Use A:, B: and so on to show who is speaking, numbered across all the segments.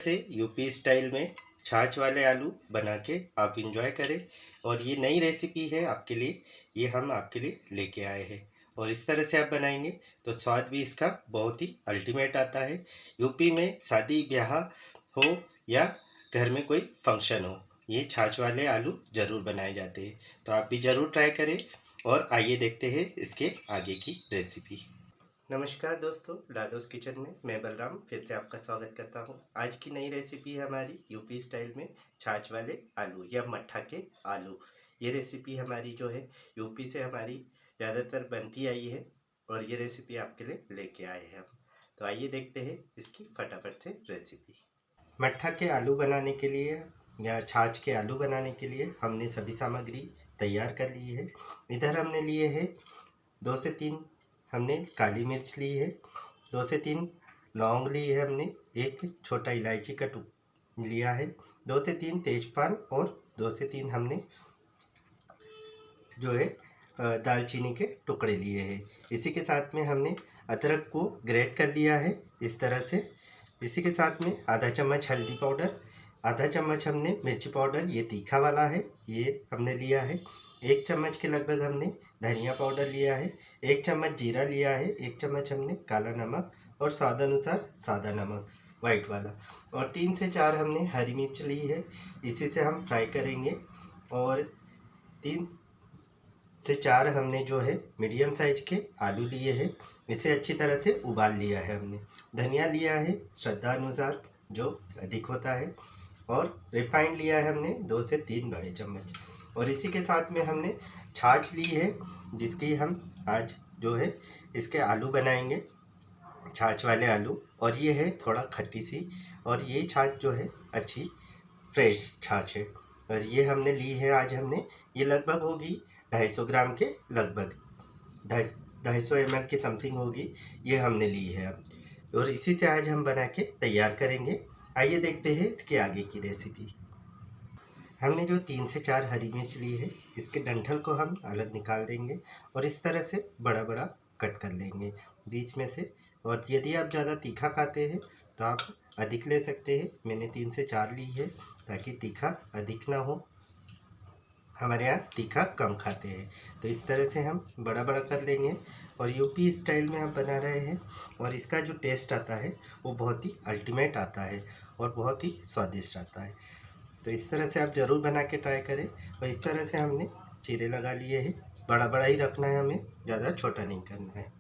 A: से UP style में छाछ वाले आलू बना के आप इंजॉय करें। और ये नई रेसिपी है आपके लिए, ये हम आपके लिए लेके आए हैं। और इस तरह से आप बनाएंगे तो स्वाद भी इसका बहुत ही अल्टीमेट आता है। यूपी में शादी ब्याह हो या घर में कोई फंक्शन हो, ये छाछ वाले आलू ज़रूर बनाए जाते हैं। तो आप भी ज़रूर ट्राई करें। और आइए देखते हैं इसके आगे की रेसिपी। नमस्कार दोस्तों, लाडोस किचन में मैं बलराम फिर से आपका स्वागत करता हूं। आज की नई रेसिपी है हमारी यूपी स्टाइल में छाछ वाले आलू या मट्ठा के आलू। ये रेसिपी हमारी जो है यूपी से हमारी ज़्यादातर बनती आई है और ये रेसिपी आपके लिए लेके आए हैं हम। तो आइए देखते हैं इसकी फटाफट से रेसिपी। मट्ठा के आलू बनाने के लिए या छाछ के आलू बनाने के लिए हमने सभी सामग्री तैयार कर ली है। इधर हमने लिए है 2 से 3 हमने काली मिर्च ली है, 2 से 3 लौंग ली है हमने, एक छोटा इलायची का टुक लिया है, 2 से 3 तेजपान और 2 से 3 हमने जो है दालचीनी के टुकड़े लिए हैं। इसी के साथ में हमने अदरक को ग्रेट कर लिया है इस तरह से। इसी के साथ में आधा चम्मच हल्दी पाउडर, आधा चम्मच हमने मिर्ची पाउडर, ये तीखा वाला है, ये हमने लिया है। 1 चम्मच के लगभग हमने धनिया पाउडर लिया है, 1 चम्मच जीरा लिया है, 1 चम्मच हमने काला नमक और स्वाद अनुसार सादा नमक वाइट वाला, और 3 से 4 हमने हरी मिर्च ली है। इसी से हम फ्राई करेंगे। और 3 से 4 हमने जो है मीडियम साइज के आलू लिए हैं, इसे अच्छी तरह से उबाल लिया है हमने। धनिया लिया है श्रद्धा अनुसार जो अधिक होता है, और रिफाइंड लिया है हमने 2 से 3 बड़े चम्मच। और इसी के साथ में हमने छाछ ली है जिसकी हम आज जो है इसके आलू बनाएंगे, छाछ वाले आलू। और ये है थोड़ा खट्टी सी, और ये छाछ जो है अच्छी फ्रेश छाछ है। और ये हमने ली है आज हमने, ये लगभग होगी 250 ग्राम के लगभग, 250 ml की समथिंग होगी, ये हमने ली है अब। और इसी से आज हम बना के तैयार करेंगे। आइए देखते हैं इसके आगे की रेसिपी। हमने जो 3 से 4 हरी मिर्च ली है, इसके डंठल को हम अलग निकाल देंगे और इस तरह से बड़ा बड़ा कट कर लेंगे बीच में से। और यदि आप ज़्यादा तीखा खाते हैं तो आप अधिक ले सकते हैं, मैंने 3 से 4 ली है ताकि तीखा अधिक ना हो। हमारे यहाँ तीखा कम खाते हैं, तो इस तरह से हम बड़ा बड़ा कर लेंगे। और यूपी स्टाइल में हम बना रहे हैं और इसका जो टेस्ट आता है वो बहुत ही अल्टीमेट आता है और बहुत ही स्वादिष्ट आता है। तो इस तरह से आप ज़रूर बना के ट्राई करें। और इस तरह से हमने चीरे लगा लिए हैं, बड़ा बड़ा ही रखना है, हमें ज़्यादा छोटा नहीं करना है।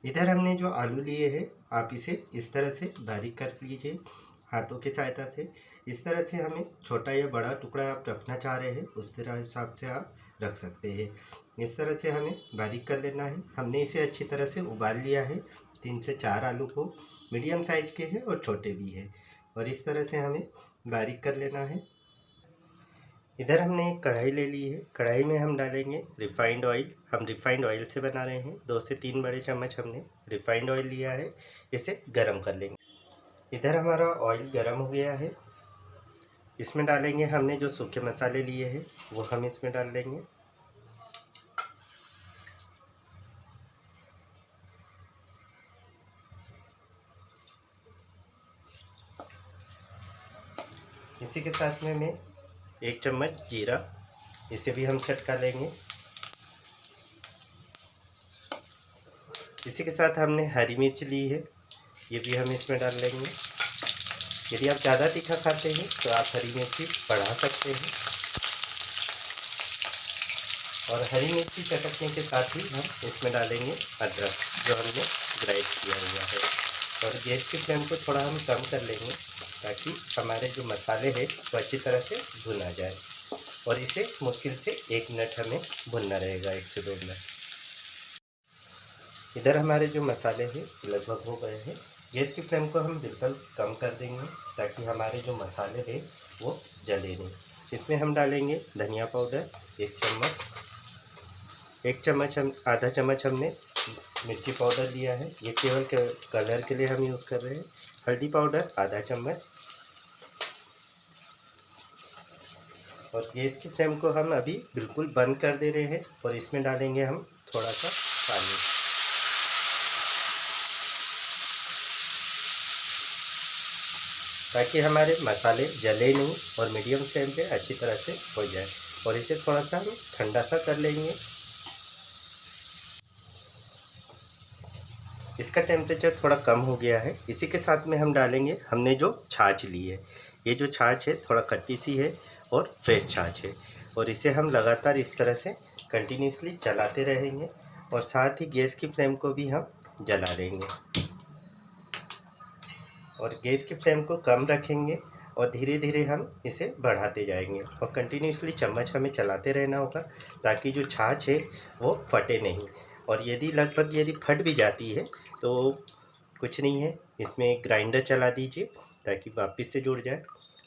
A: इधर हमने जो आलू लिए हैं, आप इसे इस तरह से बारीक कर लीजिए हाथों की सहायता से। इस तरह से हमें छोटा या बड़ा टुकड़ा आप रखना चाह रहे हैं उस तरह हिसाब से आप रख सकते हैं। इस तरह से हमें बारीक कर लेना है। हमने इसे अच्छी तरह से उबाल लिया है। 3 से 4 आलू को मीडियम साइज के हैं और छोटे भी हैं, और इस तरह से हमें बारीक कर लेना है। इधर हमने एक कढ़ाई ले ली है, कढ़ाई में हम डालेंगे रिफाइंड ऑयल। हम रिफाइंड ऑयल से बना रहे हैं। 2 से 3 बड़े चम्मच हमने रिफाइंड ऑयल लिया है, इसे गरम कर लेंगे। इधर हमारा ऑयल गरम हो गया है, इसमें डालेंगे हमने जो सूखे मसाले लिए हैं वो हम इसमें डाल देंगे। इसी के साथ में मैं 1 चम्मच जीरा, इसे भी हम चटका लेंगे। इसी के साथ हमने हरी मिर्च ली है, ये भी हम इसमें डाल लेंगे। यदि आप ज़्यादा तीखा खाते हैं तो आप हरी मिर्ची बढ़ा सकते हैं। और हरी मिर्ची चटकने के साथ ही हम इसमें डालेंगे अदरक जो हमने ग्राइंड किया हुआ है। और गैस की फ्लेम को थोड़ा हम कम कर लेंगे ताकि हमारे जो मसाले हैं वो अच्छी तरह से भुन आ जाए। और इसे मुश्किल से 1 मिनट हमें भुनना रहेगा, 1 से 2 मिनट। इधर हमारे जो मसाले हैं लगभग हो गए हैं। गैस की फ्लेम को हम बिल्कुल कम कर देंगे ताकि हमारे जो मसाले हैं वो जले नहीं। इसमें हम डालेंगे धनिया पाउडर 1 चम्मच, 1 चम्मच हम आधा चम्मच हमने मिर्ची पाउडर लिया है, ये केवल कलर के लिए हम यूज़ कर रहे हैं। हल्दी पाउडर आधा चम्मच। और गैस की फ्लेम को हम अभी बिल्कुल बंद कर दे रहे हैं और इसमें डालेंगे हम थोड़ा सा पानी। ताकि हमारे मसाले जले नहीं और मीडियम फ्लेम पे अच्छी तरह से हो जाए। और इसे थोड़ा सा हम ठंडा सा कर लेंगे। इसका टेम्परेचर थोड़ा कम हो गया है। इसी के साथ में हम डालेंगे हमने जो छाछ ली है। ये जो छाछ है थोड़ा खट्टी सी है और फ्रेश छाछ है। और इसे हम लगातार इस तरह से कंटिन्यूसली चलाते रहेंगे और साथ ही गैस की फ्लेम को भी हम जला देंगे। और गैस की फ्लेम को कम रखेंगे और धीरे धीरे हम इसे बढ़ाते जाएंगे और कंटिन्यूसली चम्मच हमें चलाते रहना होगा ताकि जो छाछ है वो फटे नहीं। और यदि फट भी जाती है तो कुछ नहीं है, इसमें एक ग्राइंडर चला दीजिए ताकि वापस से जुड़ जाए।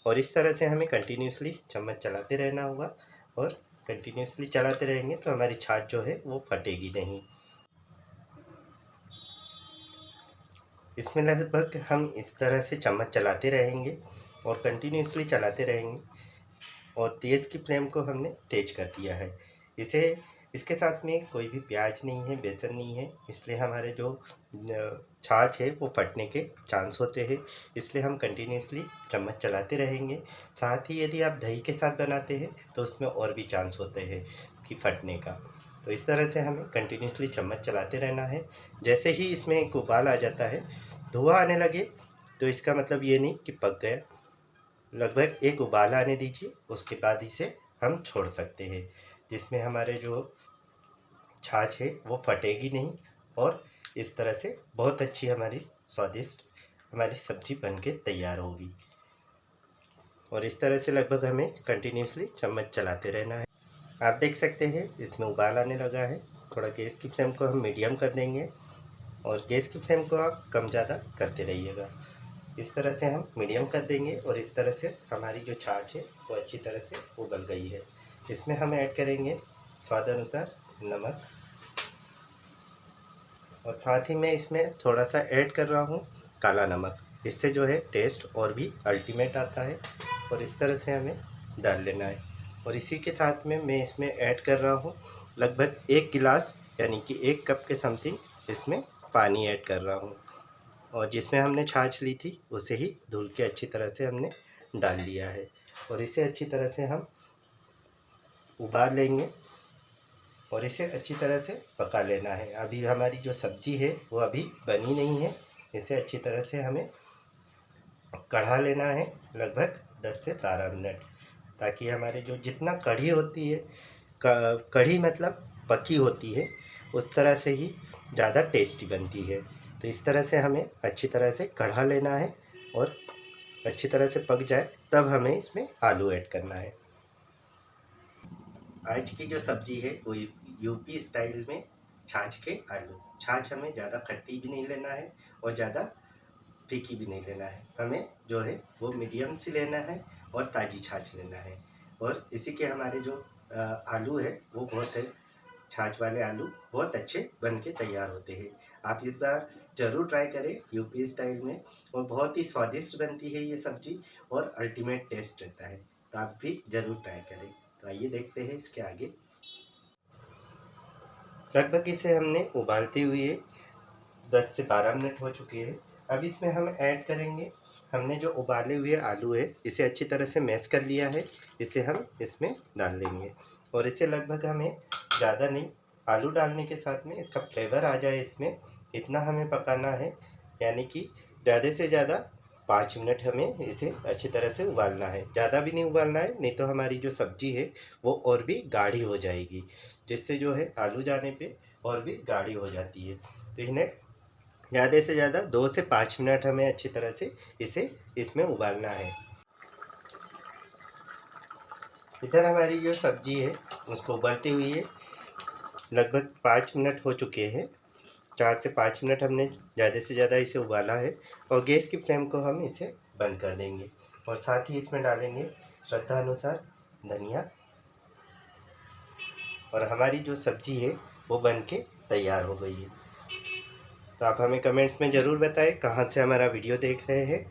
A: और इस तरह से हमें कंटिन्यूसली चम्मच चलाते रहना होगा और कंटिन्यूसली चलाते रहेंगे तो हमारी छाछ जो है वो फटेगी नहीं। इसमें लगभग हम इस तरह से चम्मच चलाते रहेंगे और कंटिन्यूसली चलाते रहेंगे। और तेज़ की फ्लेम को हमने तेज कर दिया है। इसके साथ में कोई भी प्याज नहीं है, बेसन नहीं है, इसलिए हमारे जो छाछ है वो फटने के चांस होते हैं। इसलिए हम कंटिन्यूसली चम्मच चलाते रहेंगे। साथ ही यदि आप दही के साथ बनाते हैं तो उसमें और भी चांस होते हैं कि फटने का। तो इस तरह से हमें कंटिन्यूसली चम्मच चलाते रहना है। जैसे ही इसमें एक उबाल आ जाता है, धुआं आने लगे, तो इसका मतलब ये नहीं कि पक गया। लगभग एक उबाल आने दीजिए, उसके बाद इसे हम छोड़ सकते हैं, जिसमें हमारे जो छाछ है वो फटेगी नहीं और इस तरह से बहुत अच्छी हमारी स्वादिष्ट हमारी सब्जी बनके तैयार होगी। और इस तरह से लगभग हमें कंटिन्यूसली चम्मच चलाते रहना है। आप देख सकते हैं इसमें उबाल आने लगा है। थोड़ा गैस की फ्लेम को हम मीडियम कर देंगे और गैस की फ्लेम को आप कम ज़्यादा करते रहिएगा। इस तरह से हम मीडियम कर देंगे और इस तरह से हमारी जो छाछ है वो अच्छी तरह से उबल गई है। इसमें हम ऐड करेंगे स्वाद अनुसार नमक और साथ ही मैं इसमें थोड़ा सा ऐड कर रहा हूँ काला नमक। इससे जो है टेस्ट और भी अल्टीमेट आता है। और इस तरह से हमें डाल लेना है। और इसी के साथ में मैं इसमें ऐड कर रहा हूँ लगभग 1 गिलास यानी कि 1 कप के समथिंग इसमें पानी ऐड कर रहा हूँ। और जिसमें हमने छाछ ली थी उसे ही धुल के अच्छी तरह से हमने डाल लिया है। और इसे अच्छी तरह से हम उबाल लेंगे और इसे अच्छी तरह से पका लेना है। अभी हमारी जो सब्ज़ी है वो अभी बनी नहीं है। इसे अच्छी तरह से हमें कढ़ा लेना है लगभग 10 से 12 मिनट, ताकि हमारे जो जितना कढ़ी होती है, कढ़ी मतलब पकी होती है, उस तरह से ही ज़्यादा टेस्टी बनती है। तो इस तरह से हमें अच्छी तरह से कढ़ा लेना है और अच्छी तरह से पक जाए तब हमें इसमें आलू ऐड करना है। आज की जो सब्ज़ी है वो यूपी स्टाइल में छाछ के आलू। छाछ हमें ज़्यादा खट्टी भी नहीं लेना है और ज़्यादा फीकी भी नहीं लेना है। हमें जो है वो मीडियम सी लेना है और ताज़ी छाछ लेना है। और इसी के हमारे जो आलू है वो छाछ वाले आलू बहुत अच्छे बन के तैयार होते हैं। आप इस बार ज़रूर ट्राई करें यूपी स्टाइल में, और बहुत ही स्वादिष्ट बनती है ये सब्ज़ी और अल्टीमेट टेस्ट रहता है। तो आप भी ज़रूर ट्राई करें। तो आइए देखते हैं इसके आगे। लगभग इसे हमने उबालते हुए 10 से 12 मिनट हो चुके हैं। अब इसमें हम ऐड करेंगे हमने जो उबाले हुए आलू है, इसे अच्छी तरह से मैश कर लिया है, इसे हम इसमें डाल लेंगे। और इसे लगभग हमें ज़्यादा नहीं, आलू डालने के साथ में इसका फ्लेवर आ जाए इसमें, इतना हमें पकाना है। यानी कि ज़्यादा से ज़्यादा 5 मिनट हमें इसे अच्छी तरह से उबालना है। ज़्यादा भी नहीं उबालना है, नहीं तो हमारी जो सब्ज़ी है वो और भी गाढ़ी हो जाएगी, जिससे जो है आलू जाने पे और भी गाढ़ी हो जाती है। तो इन्हें ज़्यादा से ज़्यादा 2 से 5 मिनट हमें अच्छी तरह से इसे इसमें उबालना है। इधर हमारी जो सब्ज़ी है उसको उबालते हुए लगभग 5 मिनट हो चुके हैं। 4 से 5 मिनट हमने ज़्यादा से ज़्यादा इसे उबाला है। और गैस की फ्लेम को हम इसे बंद कर देंगे और साथ ही इसमें डालेंगे श्रद्धा अनुसार धनिया। और हमारी जो सब्ज़ी है वो बन के तैयार हो गई है। तो आप हमें कमेंट्स में ज़रूर बताएं कहाँ से हमारा वीडियो देख रहे हैं,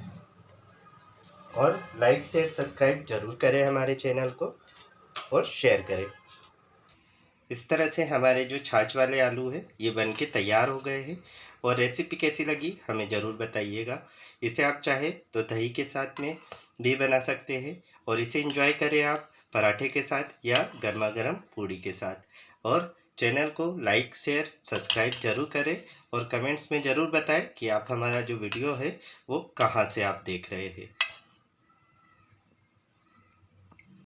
A: और लाइक शेयर सब्सक्राइब ज़रूर करें हमारे चैनल को और शेयर करें। इस तरह से हमारे जो छाछ वाले आलू है ये बन के तैयार हो गए हैं। और रेसिपी कैसी लगी हमें ज़रूर बताइएगा। इसे आप चाहे तो दही के साथ में भी बना सकते हैं और इसे एंजॉय करें आप पराठे के साथ या गर्मा गर्म पूड़ी के साथ। और चैनल को लाइक शेयर सब्सक्राइब ज़रूर करें और कमेंट्स में ज़रूर बताएं कि आप हमारा जो वीडियो है वो कहाँ से आप देख रहे हैं।